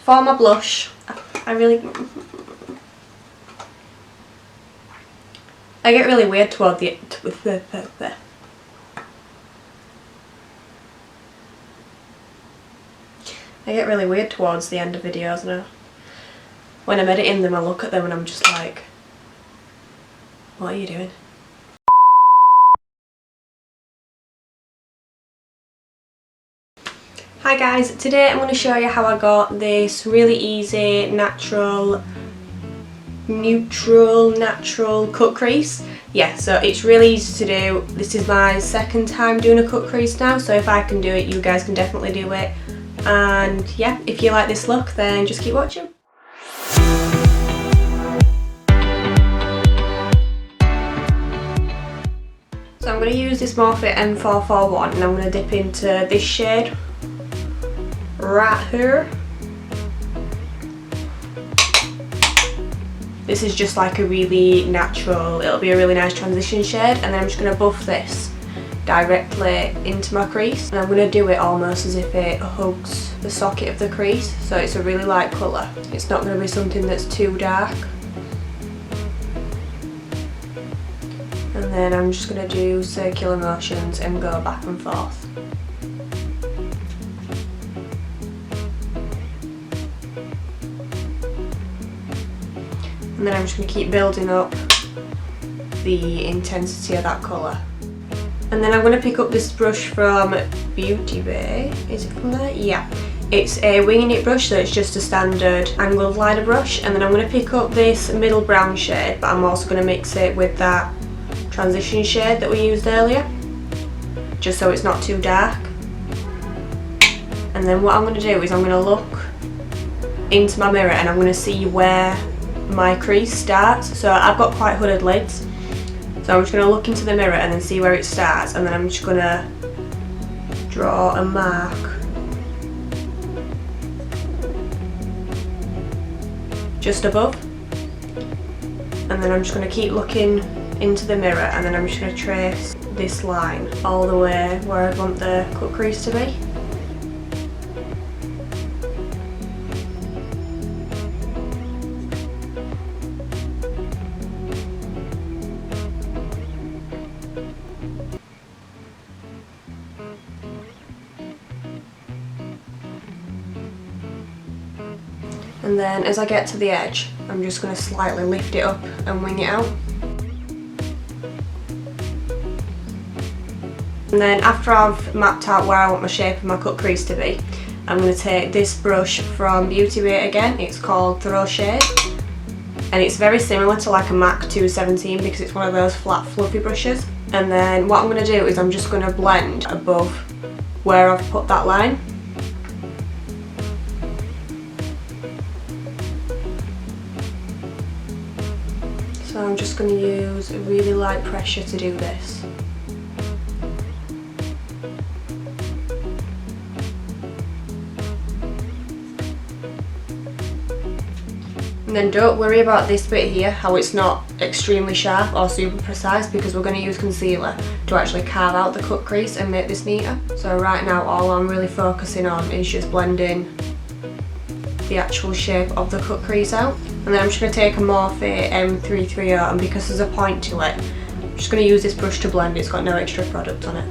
For my blush, I get really weird toward the I get really weird towards the end of videos now. When I'm editing them, I look at them and I'm just like, what are you doing? Hi guys, today I'm going to show you how I got this really easy, natural cut crease. Yeah, so it's really easy to do. This is my second time doing a cut crease now, so if I can do it, you guys can definitely do it. And yeah, if you like this look, then just keep watching. So I'm going to use this Morphe M441 and I'm going to dip into this shade right here. This is just like a really natural, it'll be a really nice transition shade, and then I'm just going to buff this directly into my crease, and I'm going to do it almost as if it hugs the socket of the crease, so it's a really light colour. It's not going to be something that's too dark. And then I'm just going to do circular motions and go back and forth. And then I'm just going to keep building up the intensity of that colour. And then I'm going to pick up this brush from Beauty Bay. Is it from there? Yeah. It's a winging it brush, so it's just a standard angled liner brush. And then I'm going to pick up this middle brown shade, but I'm also going to mix it with that transition shade that we used earlier, just so it's not too dark. And then what I'm going to do is I'm going to look into my mirror and I'm going to see where my crease starts. So I've got quite hooded lids, so I'm just going to look into the mirror and then see where it starts, and then I'm just going to draw a mark just above, and then I'm just going to keep looking into the mirror, and then I'm just going to trace this line all the way where I want the cut crease to be. And then as I get to the edge, I'm just going to slightly lift it up and wing it out. And then after I've mapped out where I want my shape of my cut crease to be, I'm going to take this brush from Beauty Bay again. It's called Throw Shade, and it's very similar to like a MAC 217 because it's one of those flat fluffy brushes. And then what I'm going to do is I'm just going to blend above where I've put that line. So I'm just going to use a really light pressure to do this. And then don't worry about this bit here, how it's not extremely sharp or super precise, because we're going to use concealer to actually carve out the cut crease and make this neater. So right now all I'm really focusing on is just blending the actual shape of the cut crease out. And then I'm just going to take a Morphe M330, and because there's a point to it, I'm just going to use this brush to blend. It's got no extra product on it.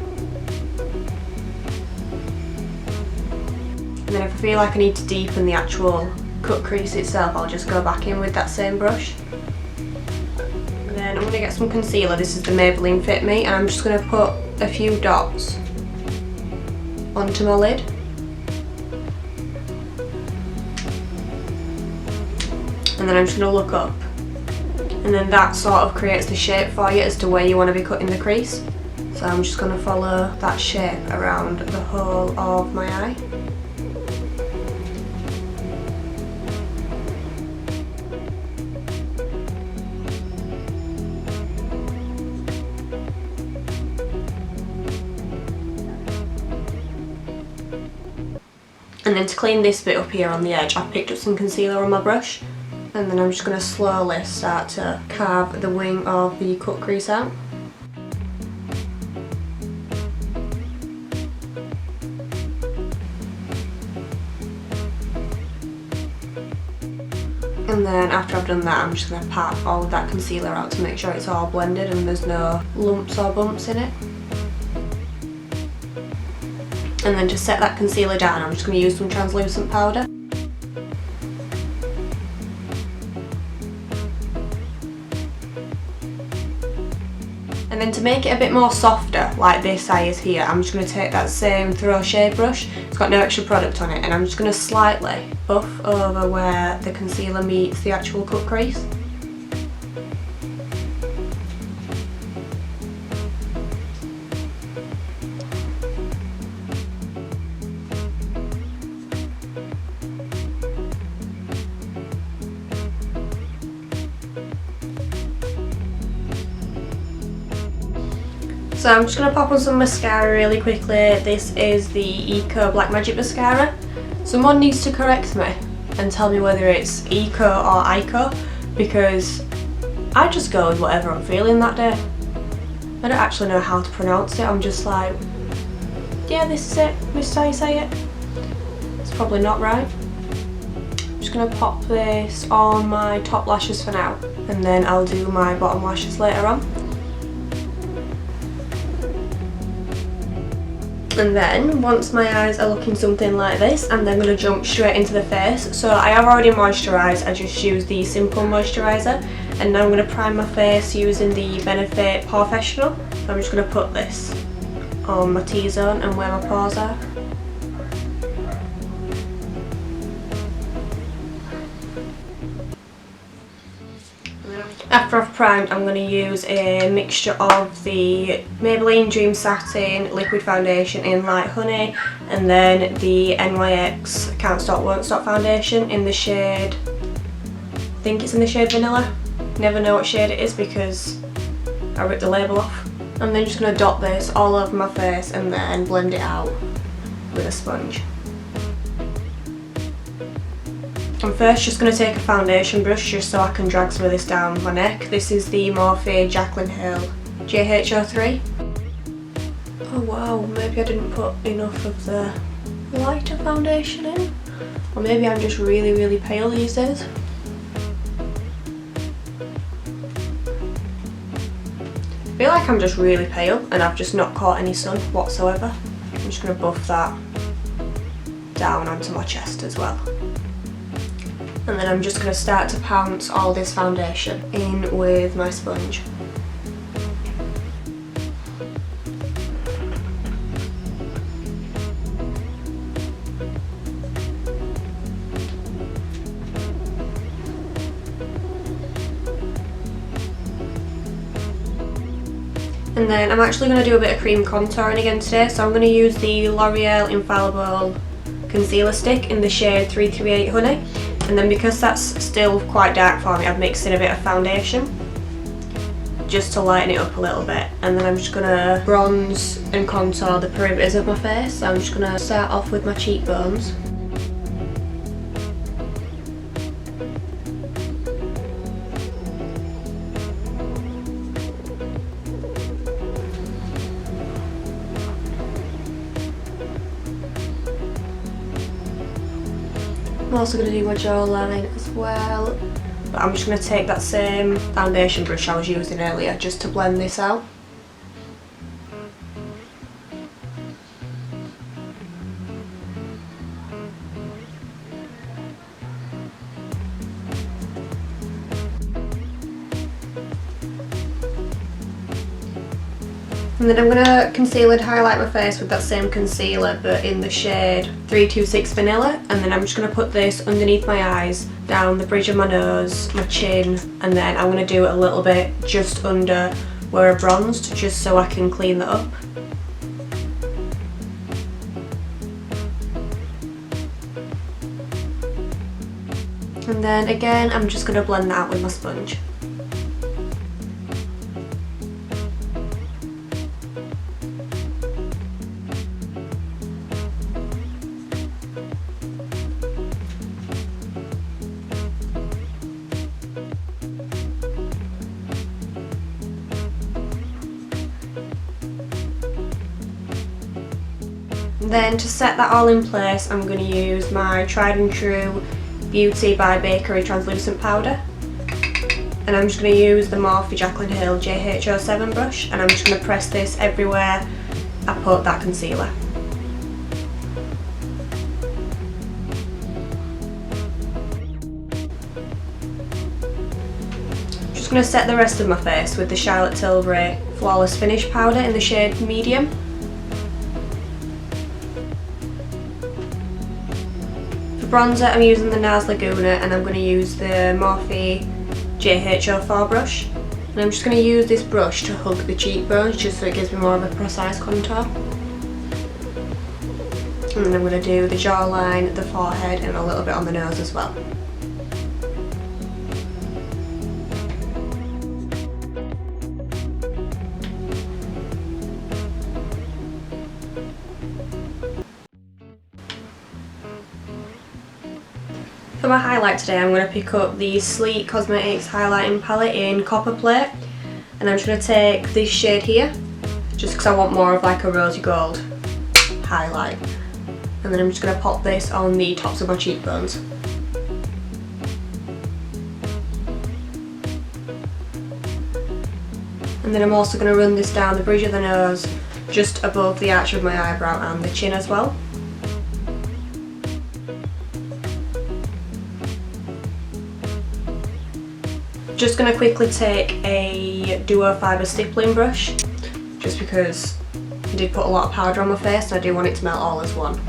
And then if I feel like I need to deepen the actual cut crease itself, I'll just go back in with that same brush. And then I'm going to get some concealer. This is the Maybelline Fit Me, and I'm just going to put a few dots onto my lid. And then I'm just going to look up, and then that sort of creates the shape for you as to where you want to be cutting the crease. So I'm just going to follow that shape around the whole of my eye. And then to clean this bit up here on the edge, I've picked up some concealer on my brush, and then I'm just going to slowly start to carve the wing of the cut crease out. And then after I've done that, I'm just going to pat all of that concealer out to make sure it's all blended and there's no lumps or bumps in it. And then to set that concealer down, I'm just going to use some translucent powder. And then to make it a bit more softer, like this eye is here, I'm just going to take that same Throw Shade brush. It's got no extra product on it, and I'm just going to slightly buff over where the concealer meets the actual cut crease. So I'm just going to pop on some mascara really quickly. This is the Eco Black Magic Mascara. Someone needs to correct me and tell me whether it's Eco or Ico, because I just go with whatever I'm feeling that day. I don't actually know how to pronounce it. I'm just like, yeah, this is it. This is how you say it. It's probably not right. I'm just going to pop this on my top lashes for now, and then I'll do my bottom lashes later on. And then, once my eyes are looking something like this, I'm then going to jump straight into the face. So I have already moisturised, I just use the Simple Moisturiser. And now I'm going to prime my face using the Benefit Porefessional. So I'm just going to put this on my T-zone and where my pores are. After I've primed, I'm going to use a mixture of the Maybelline Dream Satin Liquid Foundation in Light Honey, and then the NYX Can't Stop Won't Stop Foundation in the shade, I think it's in the shade Vanilla. Never know what shade it is because I ripped the label off. I'm then just going to dot this all over my face and then blend it out with a sponge. I'm first just going to take a foundation brush just so I can drag some of this down my neck. This is the Morphe Jaclyn Hill JH03. Oh wow, maybe I didn't put enough of the lighter foundation in. Or maybe I'm just really pale these days. I feel like I'm just really pale and I've just not caught any sun whatsoever. I'm just going to buff that down onto my chest as well. And then I'm just going to start to pounce all this foundation in with my sponge. And then I'm actually going to do a bit of cream contouring again today, so I'm going to use the L'Oreal Infallible concealer stick in the shade 338 Honey. And then because that's still quite dark for me, I've mixed in a bit of foundation just to lighten it up a little bit. And then I'm just going to bronze and contour the perimeters of my face. So I'm just going to start off with my cheekbones. I'm also going to do my jawline as well, but I'm just going to take that same foundation brush I was using earlier just to blend this out. And then I'm going to conceal and highlight my face with that same concealer but in the shade 326 Vanilla, and then I'm just going to put this underneath my eyes, down the bridge of my nose, my chin, and then I'm going to do it a little bit just under where I bronzed just so I can clean that up. And then again I'm just going to blend that out with my sponge. Then to set that all in place, I'm going to use my tried and true Beauty by Bakerie translucent powder. And I'm just going to use the Morphe Jaclyn Hill JH07 brush, and I'm just going to press this everywhere I put that concealer. Just going to set the rest of my face with the Charlotte Tilbury Flawless Finish powder in the shade Medium. For bronzer I'm using the Nars Laguna, and I'm going to use the Morphe JH04 brush. And I'm just going to use this brush to hug the cheekbones just so it gives me more of a precise contour. And then I'm going to do the jawline, the forehead and a little bit on the nose as well. For my highlight today, I'm going to pick up the Sleek Cosmetics highlighting palette in Copper Plate, and I'm just going to take this shade here just because I want more of like a rosy gold highlight, and then I'm just going to pop this on the tops of my cheekbones. And then I'm also going to run this down the bridge of the nose just above the arch of my eyebrow and the chin as well. Just going to quickly take a duo fibre stippling brush just because I did put a lot of powder on my face and I do want it to melt all as one.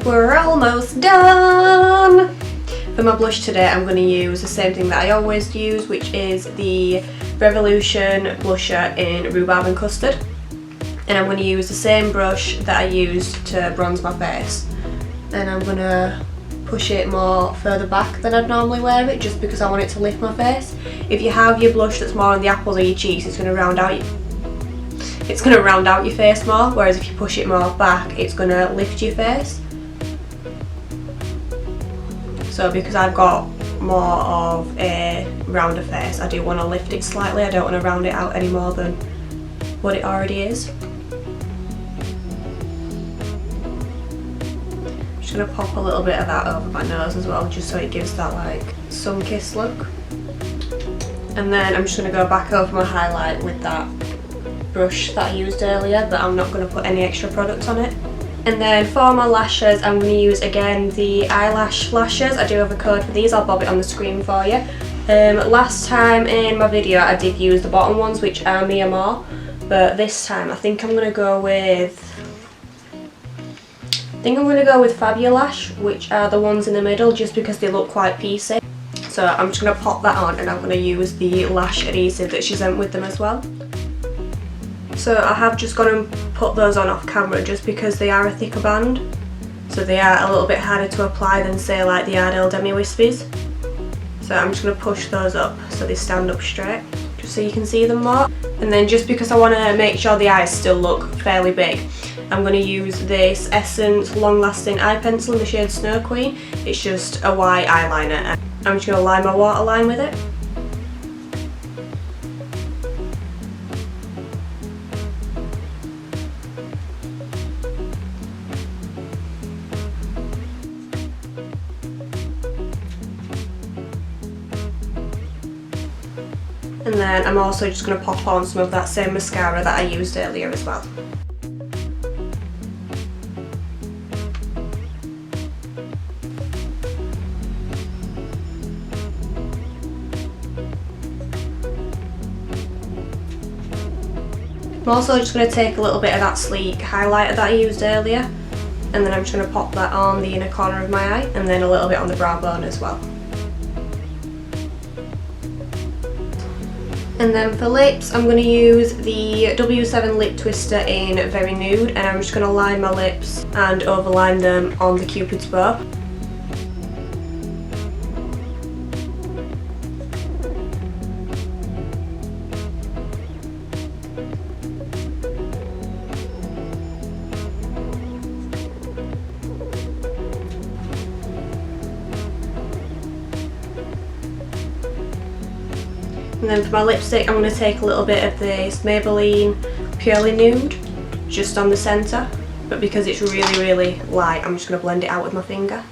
We're almost done! For my blush today I'm going to use the same thing that I always use, which is the Revolution blusher in Rhubarb and Custard. And I'm going to use the same brush that I used to bronze my face, and I'm going to push it more further back than I'd normally wear it just because I want it to lift my face. If you have your blush that's more on the apples of your cheeks, it's going to round out your face more, whereas if you push it more back it's going to lift your face. So because I've got more of a rounder face, I do want to lift it slightly. I don't want to round it out any more than what it already is. I'm just going to pop a little bit of that over my nose as well, just so it gives that like sun-kissed look. And then I'm just going to go back over my highlight with that brush that I used earlier, but I'm not going to put any extra product on it. And then for my lashes, I'm going to use again the eyelash lashes. I do have a code for these, I'll bob it on the screen for you. Last time in my video I did use the bottom ones, which are Mia More, but this time I think I'm going to go with Fabulash, which are the ones in the middle, just because they look quite piecey. So I'm just going to pop that on, and I'm going to use the lash adhesive that she sent with them as well. So I have just gone and put those on off camera just because they are a thicker band, so they are a little bit harder to apply than say like the Ardell Demi Wispies. So I'm just going to push those up so they stand up straight, just so you can see them more. And then just because I want to make sure the eyes still look fairly big, I'm going to use this Essence Long Lasting Eye Pencil in the shade Snow Queen. It's just a white eyeliner. I'm just going to line my waterline with it. And then I'm also just going to pop on some of that same mascara that I used earlier as well. I'm also just going to take a little bit of that Sleek highlighter that I used earlier, and then I'm just going to pop that on the inner corner of my eye, and then a little bit on the brow bone as well. And then for lips, I'm going to use the W7 Lip Twister in Very Nude, and I'm just going to line my lips and overline them on the Cupid's bow. And then for my lipstick, I'm going to take a little bit of this Maybelline Purely Nude, just on the centre. But because it's really light, I'm just going to blend it out with my finger.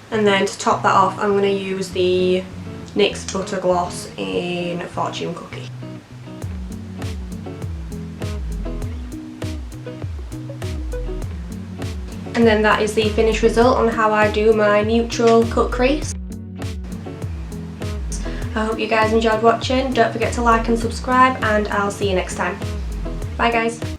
And then to top that off, I'm going to use the NYX Butter Gloss in Fortune Cookie. And then that is the finished result on how I do my neutral cut crease. I hope you guys enjoyed watching. Don't forget to like and subscribe, and I'll see you next time. Bye guys.